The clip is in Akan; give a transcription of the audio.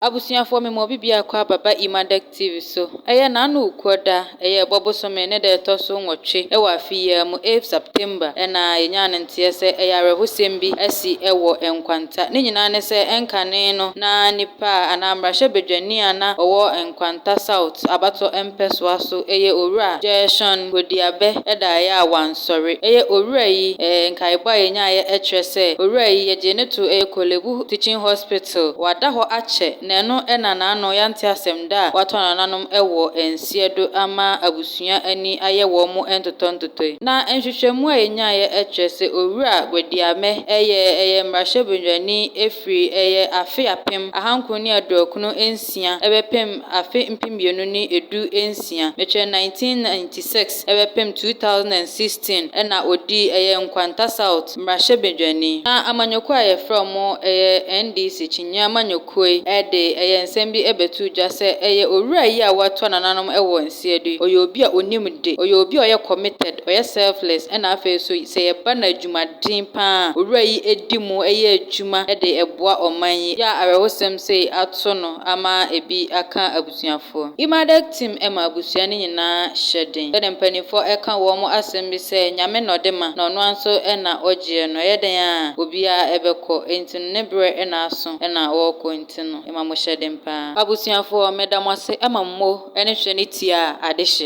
Abusuafo me mo bibia kwa baba Imadeck TV so. Eye na anu ukoda, eye bobosome ne de toso nwotwe. E wa afiya mu 8 September. Na yenya nante se eye arehosem bi asi ewo enkwanta. Ne nyina ne se enkane no na nipa anambra bedwani ana owo enkwanta South abato empeso aso eye owura Jason Godiabe eda ya wansori. Eye owura yi nkaibwa yenya ye etrese. Owura yi ye je ne to Kolebu Teaching Hospital. Wada ho ache neno nano yante asemda watona nanom ewo ensiedo ama abusua ani aye wo mu entotontotoi na enhwehwemu enya ye etrese owura Godiame eye mrahye bedwani efri eye afe apem ahankoni adokuno ensia ebepem afe mpimienu ni edu ensia meche 1996 ebepem 2016 na odi eye nkwanta South mrahye bedwani na amanyoko aye from eye NDC chinya amanyokoi eye nsem bi ebetu dwa se eye owura yi a wato nananom ewo nsiedu oye obi a onimde oye obi oye committed oye selfless na afa so se ye ba na adwumaden pa owura yi edimu eye adwuma de eboa oman yi ya arehosem se ato no ama ebi aka abusuafo Imadeck team ema abusua ne nyina hyeden de mpanifo eka wo mo asem bi se nyame no de ma na ono anso na ogye no yeden a obi a ebekọ entin ne bre na aso na wo ko entin no mo hyeden pa abusuafo medamase emammo ene hwe ne tia adehye